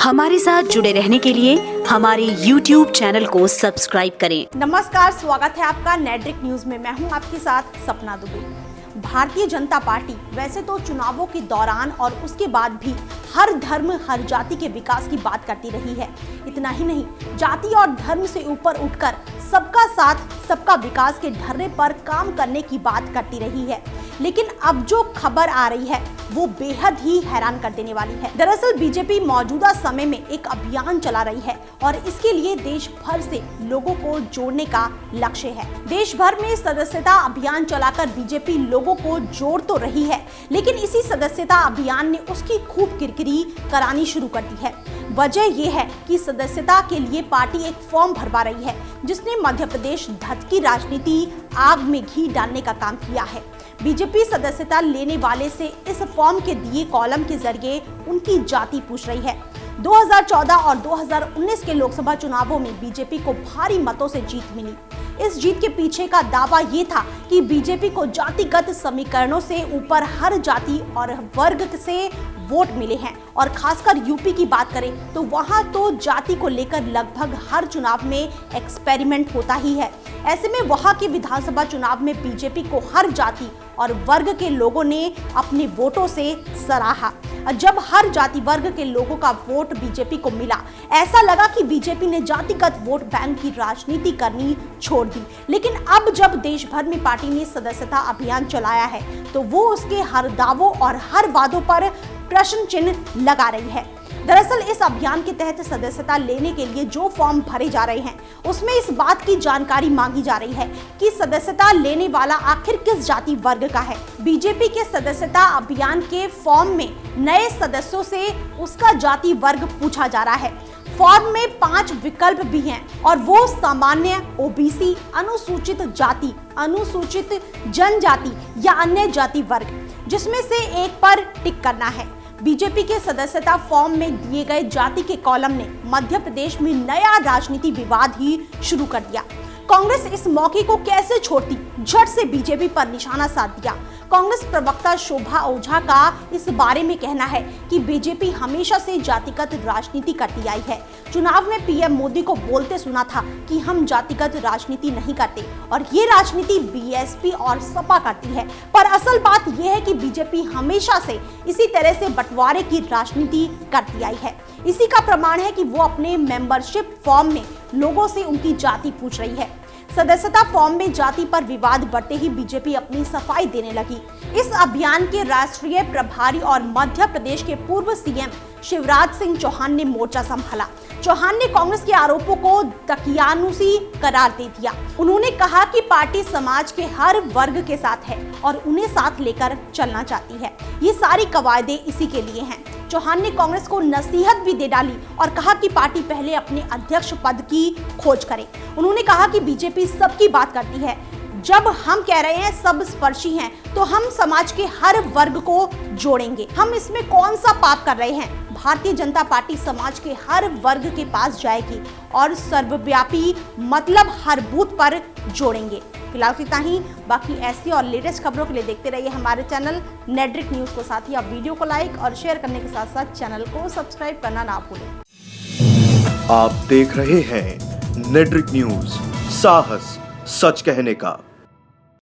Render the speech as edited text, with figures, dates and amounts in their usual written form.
हमारे साथ जुड़े रहने के लिए हमारे YouTube चैनल को सब्सक्राइब करें। नमस्कार, स्वागत है आपका नेड्रिक न्यूज में। मैं हूं आपके साथ सपना दुबे। भारतीय जनता पार्टी वैसे तो चुनावों के दौरान और उसके बाद भी हर धर्म हर जाति के विकास की बात करती रही है। इतना ही नहीं, जाति और धर्म से ऊपर उठकर सबका साथ सबका विकास के ढर्रे पर काम करने की बात करती रही है। लेकिन अब जो खबर आ रही है वो बेहद ही हैरान कर देने वाली है। दरअसल बीजेपी मौजूदा समय में एक अभियान चला रही है और इसके लिए देश भर से लोगों को जोड़ने का लक्ष्य है। देश भर में सदस्यता अभियान चलाकर बीजेपी लोगों को जोड़ तो रही है, लेकिन इसी सदस्यता अभियान ने उसकी खूब किरकिरी करानी शुरू कर दी है। वजह यह है कि सदस्यता के लिए पार्टी एक फॉर्म भरवा रही है, जिसने मध्य प्रदेश धत की राजनीति आग में घी डालने का काम किया है। बीजेपी सदस्यता लेने वाले से इस फॉर्म के दिए कॉलम के जरिए उनकी जाति पूछ रही है। 2014 और 2019 के लोकसभा चुनावों में बीजेपी को भारी मतों से जीत मिली। इस जीत के पीछे का दावा ये था कि बीजेपी को जातिगत समीकरणों से ऊपर हर जाति और वर्ग से वोट मिले हैं और खासकर यूपी की बात करें तो वहां तो जाति को लेकर लगभग हर चुनाव में एक्सपेरिमेंट होता ही है। ऐसे में वहां के विधानसभा चुनाव में बीजेपी को हर जाति और वर्ग के लोगों ने अपने वोटों से सराहा। जब हर जाति वर्ग के लोगों का वोट बीजेपी को मिला, ऐसा लगा कि बीजेपी ने जातिगत वोट बैंक की राजनीति करनी छोड़ दी। लेकिन अब जब देश भर में पार्टी ने सदस्यता अभियान चलाया है तो वो उसके हर दावों और हर वादों पर प्रश्न चिन्ह लगा रही है। दरअसल इस अभियान के तहत सदस्यता लेने के लिए जो फॉर्म भरे जा रहे हैं उसमें इस बात की जानकारी मांगी जा रही है कि सदस्यता लेने वाला आखिर किस जाति वर्ग का है। बीजेपी के सदस्यता अभियान के फॉर्म में नए सदस्यों से उसका जाति वर्ग पूछा जा रहा है। फॉर्म में 5 विकल्प भी हैं और वो सामान्य, ओबीसी, अनुसूचित जाति, अनुसूचित जनजाति या अन्य जाति वर्ग, जिसमें से एक पर टिक करना है। बीजेपी के सदस्यता फॉर्म में दिए गए जाति के कॉलम ने मध्य प्रदेश में नया राजनीति विवाद ही शुरू कर दिया। कांग्रेस इस मौके को कैसे छोड़ती, झट से बीजेपी पर निशाना साध दिया। कांग्रेस प्रवक्ता शोभा ओझा का इस बारे में कहना है कि बीजेपी हमेशा से जातिगत राजनीति करती आई है। चुनाव में पीएम मोदी को बोलते सुना था कि हम जातिगत राजनीति नहीं करते और ये राजनीति बीएसपी और सपा करती है। पर असल बात यह है कि बीजेपी हमेशा से इसी तरह से बंटवारे की राजनीति करती आई है। इसी का प्रमाण है कि वो अपने मेंबरशिप फॉर्म में लोगों से उनकी जाति पूछ रही है। सदस्यता फॉर्म में जाति पर विवाद बढ़ते ही बीजेपी अपनी सफाई देने लगी। इस अभियान के राष्ट्रीय प्रभारी और मध्य प्रदेश के पूर्व सीएम शिवराज सिंह चौहान ने मोर्चा संभाला। चौहान ने कांग्रेस के आरोपों को दकियानुसी करार दे दिया। उन्होंने कहा कि पार्टी समाज के हर वर्ग के साथ है और उन्हें साथ लेकर चलना चाहती है। ये सारी कवायदे इसी के लिए हैं। चौहान ने कांग्रेस को नसीहत भी दे डाली और कहा कि पार्टी पहले अपने अध्यक्ष पद की खोज करे। उन्होंने कहा कि बीजेपी सबकी बात करती है। जब हम कह रहे हैं सब स्पर्शी हैं तो हम समाज के हर वर्ग को जोड़ेंगे। हम इसमें कौन सा पाप कर रहे हैं? भारतीय जनता पार्टी समाज के हर वर्ग के पास जाएगी और सर्वव्यापी मतलब हर बूथ पर जोड़ेंगे। फिलहाल इतना ही। बाकी ऐसी और लेटेस्ट खबरों के लिए देखते रहिए हमारे चैनल नेड्रिक न्यूज को। साथ ही आप वीडियो को लाइक और शेयर करने के साथ साथ चैनल को सब्सक्राइब करना ना भूलें। आप देख रहे हैं नेड्रिक न्यूज, साहस सच कहने का।